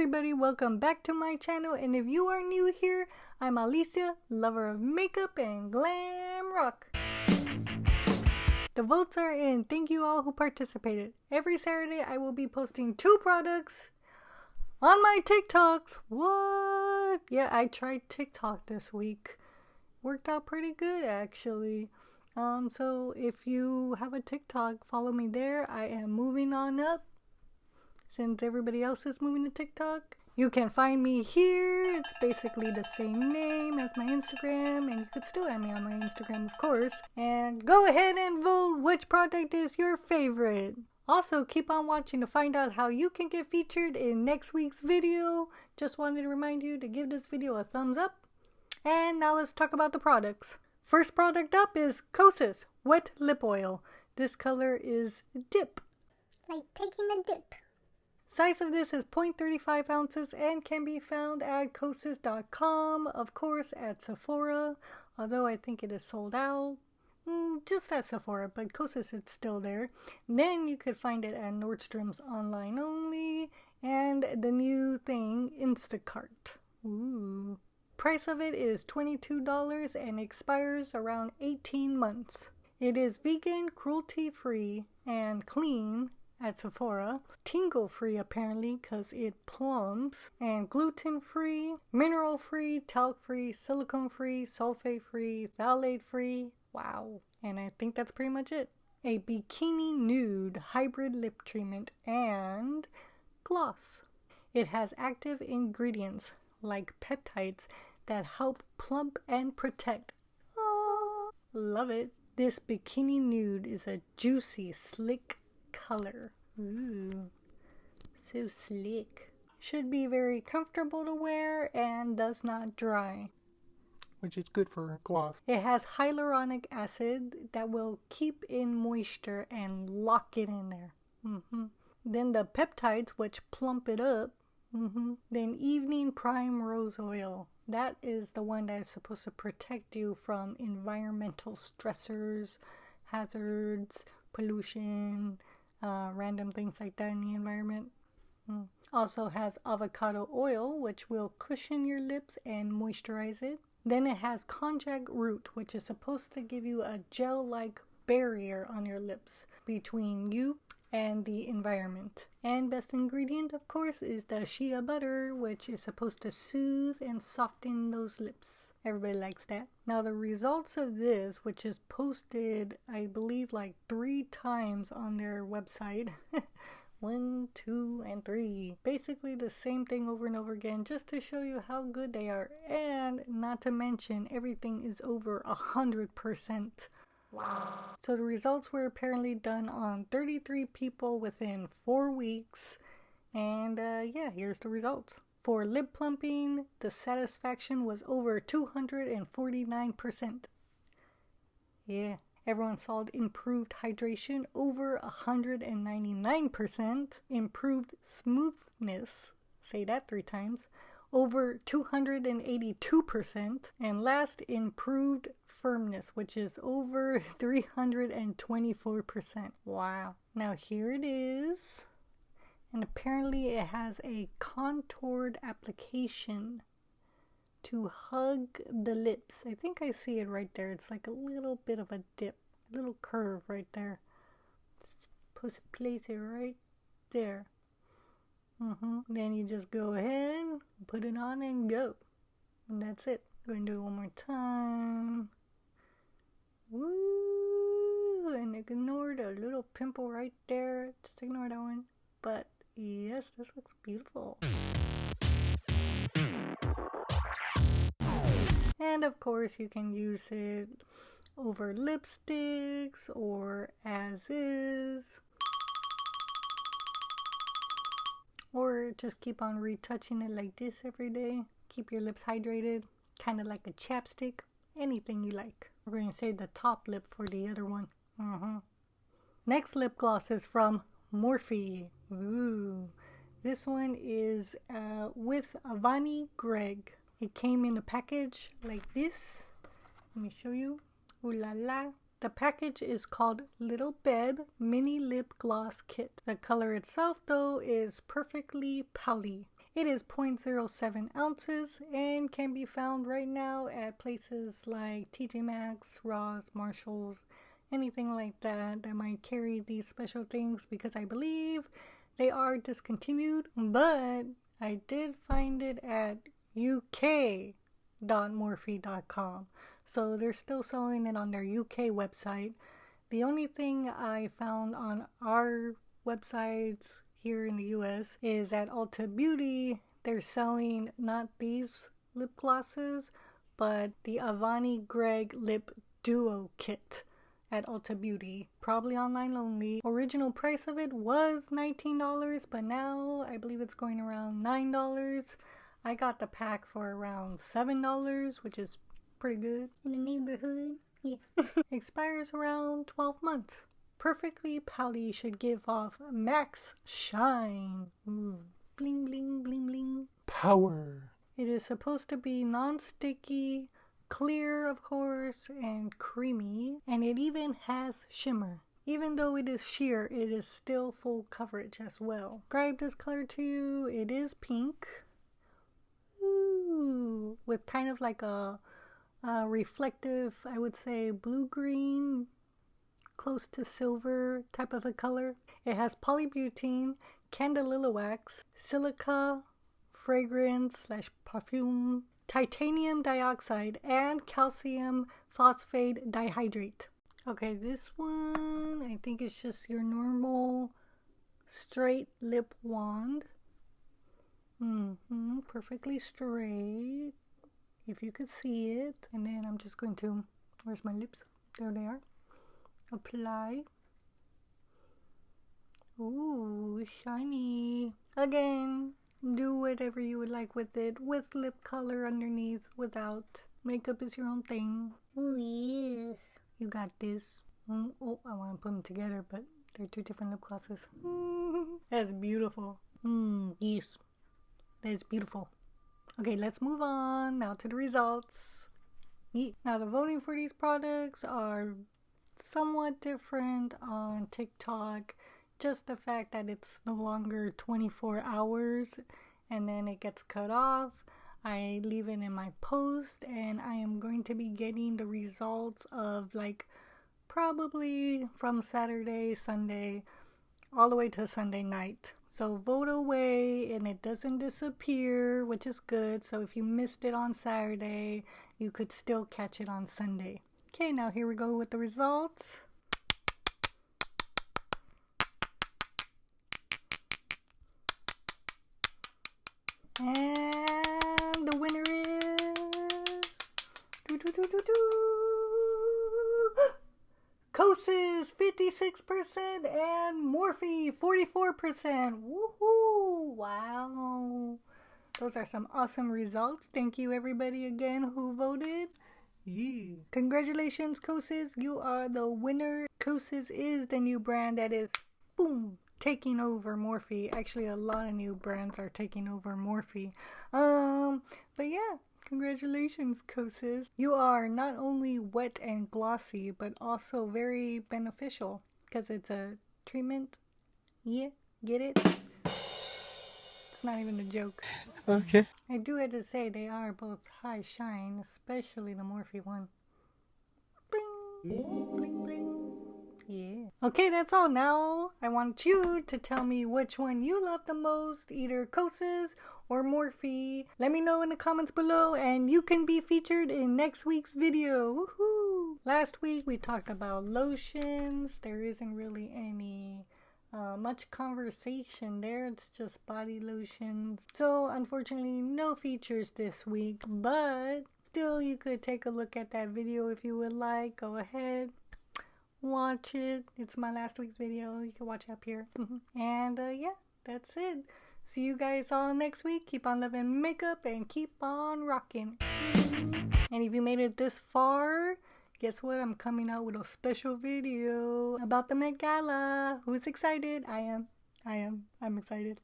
everybody, welcome back to my channel, and if you are new here, I'm Alicia, lover of makeup and glam rock. The votes are in. Thank you all who participated. Every Saturday I will be posting 2 products on my TikToks. What? Yeah, I tried TikTok this week. Worked out pretty good actually. So if you have a TikTok, follow me there. I am moving on up. Since everybody else is moving to TikTok, you can find me here. It's basically the same name as my Instagram, and you could still add me on my Instagram, of course. And go ahead and vote which product is your favorite. Also, keep on watching to find out how you can get featured in next week's video. Just wanted to remind you to give this video a thumbs up. And now let's talk about the products. First product up is Kosas Wet Lip Oil. This color is Dip. Like taking a dip. Size of this is 0.35 ounces and can be found at Kosas.com, of course at Sephora, although I think it is sold out. Just at Sephora, but Kosas it's still there. Then you could find it at Nordstrom's online only, and the new thing, Instacart. Ooh. Price of it is $22 and expires around 18 months. It is vegan, cruelty-free, and clean at Sephora. Tingle-free apparently because it plums. And gluten-free, mineral-free, talc-free, silicone-free, sulfate-free, phthalate-free. Wow. And I think that's pretty much it. A bikini nude hybrid lip treatment and gloss. It has active ingredients like peptides that help plump and protect. Oh, love it. This bikini nude is a juicy, slick color. Ooh, so slick. Should be very comfortable to wear and does not dry. Which is good for gloss. It has hyaluronic acid that will keep in moisture and lock it in there. Then the peptides which plump it up. Then evening prime rose oil. That is the one that is supposed to protect you from environmental stressors, hazards, pollution, random things like that in the environment. Also has avocado oil, which will cushion your lips and moisturize it. Then it has konjac root, which is supposed to give you a gel-like barrier on your lips between you and the environment. And best ingredient, of course, is the shea butter, which is supposed to soothe and soften those lips. Everybody likes that. Now the results of this, which is posted, I believe, like 3 times on their website. 1, 2, and 3. Basically the same thing over and over again, just to show you how good they are. And not to mention, everything is over 100%. Wow. So the results were apparently done on 33 people within 4 weeks. And yeah, here's the results. For lip plumping, the satisfaction was over 249%. Yeah, everyone saw improved hydration over 199%. Improved smoothness, say that 3 times, over 282%. And last, improved firmness, which is over 324%. Wow. Now here it is. And apparently it has a contoured application to hug the lips. I think I see it right there. It's like a little bit of a dip, a little curve right there. Supposed to place it right there. Then you just go ahead, put it on and go. And that's it. Going to do it one more time. Woo! And ignore the little pimple right there. Just ignore that one. But yes, this looks beautiful. And of course you can use it over lipsticks or as is. Or just keep on retouching it like this every day. Keep your lips hydrated, kind of like a chapstick. Anything you like. We're going to save the top lip for the other one. Next lip gloss is from Morphe. Ooh. This one is with Avani Gregg. It came in a package like this. Let me show you. Ooh la la. The package is called Lil Beb Mini Lip Gloss Kit. The color itself though is perfectly pouty. It is 0.07 ounces and can be found right now at places like TJ Maxx, Ross, Marshalls, anything like that that might carry these special things, because I believe they are discontinued, but I did find it at uk.morphe.com. So they're still selling it on their UK website. The only thing I found on our websites here in the US is at Ulta Beauty. They're selling not these lip glosses, but the Avani Gregg Lip Duo Kit at Ulta Beauty, probably online only. Original price of it was $19, but now I believe it's going around $9. I got the pack for around $7, which is pretty good. In the neighborhood. Yeah. Expires around 12 months. Perfectly Pouty should give off max shine. Ooh. Bling bling bling bling. Power. It is supposed to be non-sticky, clear of course, and creamy, and it even has shimmer. Even though it is sheer, it is still full coverage as well. Describe this color to you. It is pink. Ooh, with kind of like a reflective, I would say blue-green, close to silver type of a color. It has polybutene, candelilla wax, silica, fragrance / perfume, titanium dioxide, and calcium phosphate dihydrate. Okay, this one I think it's just your normal straight lip wand. Perfectly straight, if you could see it. And then I'm just going to, where's my lips? There they are. Apply. Ooh, shiny. Again, do whatever you would like with it, with lip color underneath, without. Makeup is your own thing. Oh, yes. You got this. Oh, I want to put them together, but they're two different lip glosses. That's beautiful. Yes. That's beautiful. Okay, let's move on now to the results. Yeah. Now, the voting for these products are somewhat different on TikTok. Just the fact that it's no longer 24 hours and then it gets cut off. I leave it in my post, and I am going to be getting the results of like probably from Saturday, Sunday, all the way to Sunday night. So vote away and it doesn't disappear, which is good. So if you missed it on Saturday, you could still catch it on Sunday. Okay, now here we go with the results. And the winner is Kosas 56% and Morphe 44%. Woohoo! Wow. Those are some awesome results. Thank you everybody again who voted. Yeah. Congratulations, Kosas. You are the winner. Kosas is the new brand that is, boom, taking over Morphe. Actually, a lot of new brands are taking over Morphe. But yeah, congratulations, Kosas. You are not only wet and glossy, but also very beneficial because it's a treatment. Yeah, get it? It's not even a joke. Okay. I do have to say they are both high shine, especially the Morphe one. Bling, bling, bling. Yeah. Okay, that's all. Now I want you to tell me which one you love the most, either Kosas or Morphe. Let me know in the comments below, and you can be featured in next week's video. Woohoo! Last week we talked about lotions. There isn't really any much conversation there. It's just body lotions. So unfortunately no features this week, but still you could take a look at that video if you would like. Go ahead, watch it. It's my last week's video. You can watch it up here. And yeah, that's it. See you guys all next week. Keep on loving makeup and keep on rocking. And if you made it this far, guess what? I'm coming out with a special video about the Met Gala. Who's excited? I am. I'm excited.